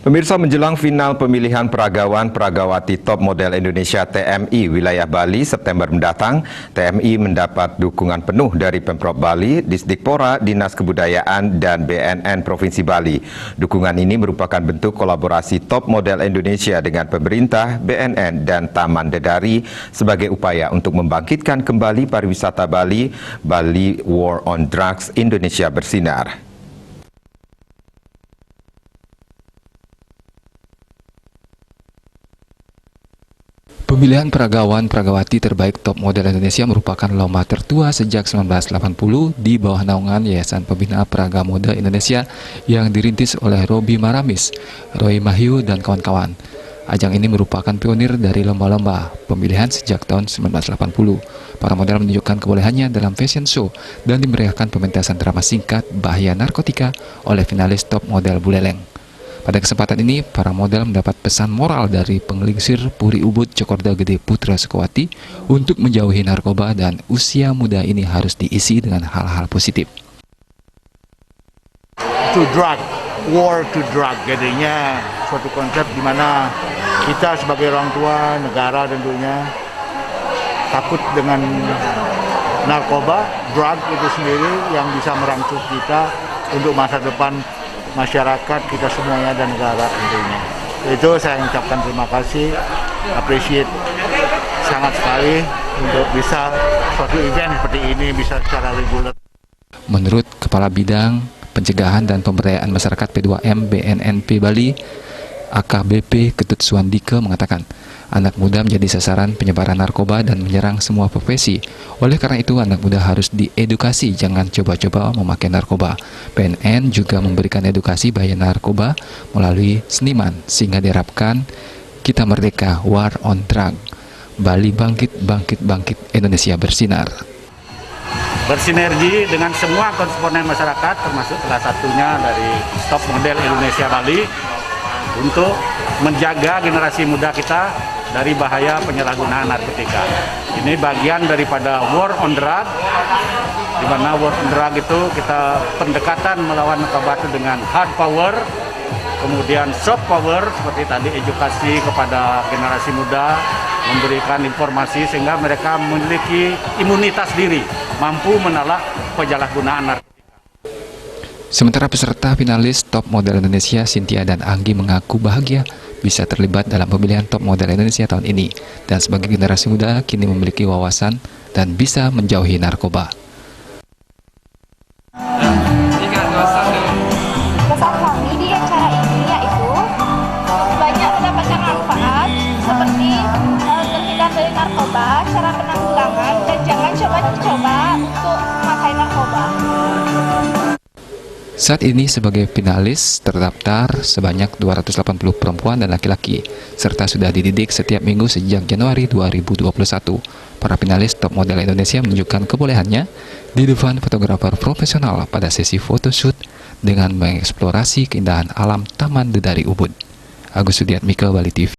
Pemirsa, menjelang final pemilihan peragawan Peragawati Top Model Indonesia TMI wilayah Bali September mendatang, TMI mendapat dukungan penuh dari Pemprov Bali, Disdikpora, Dinas Kebudayaan, dan BNN Provinsi Bali. Dukungan ini merupakan bentuk kolaborasi Top Model Indonesia dengan pemerintah, BNN, dan Taman Dedari sebagai upaya untuk membangkitkan kembali pariwisata Bali. Bali War on Drugs Indonesia bersinar. Pemilihan peragawan-peragawati terbaik Top Model Indonesia merupakan lomba tertua sejak 1980 di bawah naungan Yayasan Pembina Peraga Mode Indonesia yang dirintis oleh Robi Maramis, Roy Mahyu, dan kawan-kawan. Ajang ini merupakan pionir dari lomba-lomba pemilihan sejak tahun 1980. Para model menunjukkan kebolehannya dalam fashion show dan dimeriahkan pementasan drama singkat Bahaya Narkotika oleh finalis Top Model Buleleng. Pada kesempatan ini, para model mendapat pesan moral dari penglingsir Puri Ubud Cokorda Gede Putra Sukawati untuk menjauhi narkoba dan usia muda ini harus diisi dengan hal-hal positif. To drug, war to drug, jadinya suatu konsep di mana kita sebagai orang tua, negara tentunya takut dengan narkoba, drug itu sendiri yang bisa merangsur kita untuk masa depan masyarakat kita semuanya dan negara tentunya. Itu saya mengucapkan terima kasih, appreciate sangat sekali untuk bisa suatu event seperti ini bisa secara reguler. Menurut Kepala Bidang Pencegahan dan Pemberdayaan Masyarakat P2M BNNP Bali, AKBP Ketut Suandike mengatakan, anak muda menjadi sasaran penyebaran narkoba dan menyerang semua profesi. Oleh karena itu, anak muda harus diedukasi, jangan coba-coba memakai narkoba. PNN juga memberikan edukasi bahaya narkoba melalui seniman, sehingga diharapkan kita merdeka, war on drug. Bali bangkit, bangkit, bangkit, Indonesia bersinar. Bersinergi dengan semua komponen masyarakat, termasuk salah satunya dari Top Model Indonesia Bali, untuk menjaga generasi muda kita dari bahaya penyalahgunaan narkotika. Ini bagian daripada war on drug, di mana war on drug itu kita pendekatan melawan narkoba itu dengan hard power, kemudian soft power seperti tadi edukasi kepada generasi muda, memberikan informasi sehingga mereka memiliki imunitas diri, mampu menolak penyalahgunaan narkotika. Sementara peserta finalis Top Model Indonesia Cynthia dan Anggi mengaku bahagia bisa terlibat dalam pemilihan Top Model Indonesia tahun ini dan sebagai generasi muda kini memiliki wawasan dan bisa menjauhi narkoba. Kesan kami di acara ini yaitu banyak mendapatkan manfaat seperti terhindar dari narkoba, cara penanggulangan, dan jangan coba-coba untuk memakai narkoba. Saat ini sebagai finalis terdaftar sebanyak 280 perempuan dan laki-laki, serta sudah dididik setiap minggu sejak Januari 2021. Para finalis Top Model Indonesia menunjukkan kebolehannya di depan fotografer profesional pada sesi photoshoot dengan mengeksplorasi keindahan alam Taman Dedari Ubud. Agus Sudiatmika, Bali TV.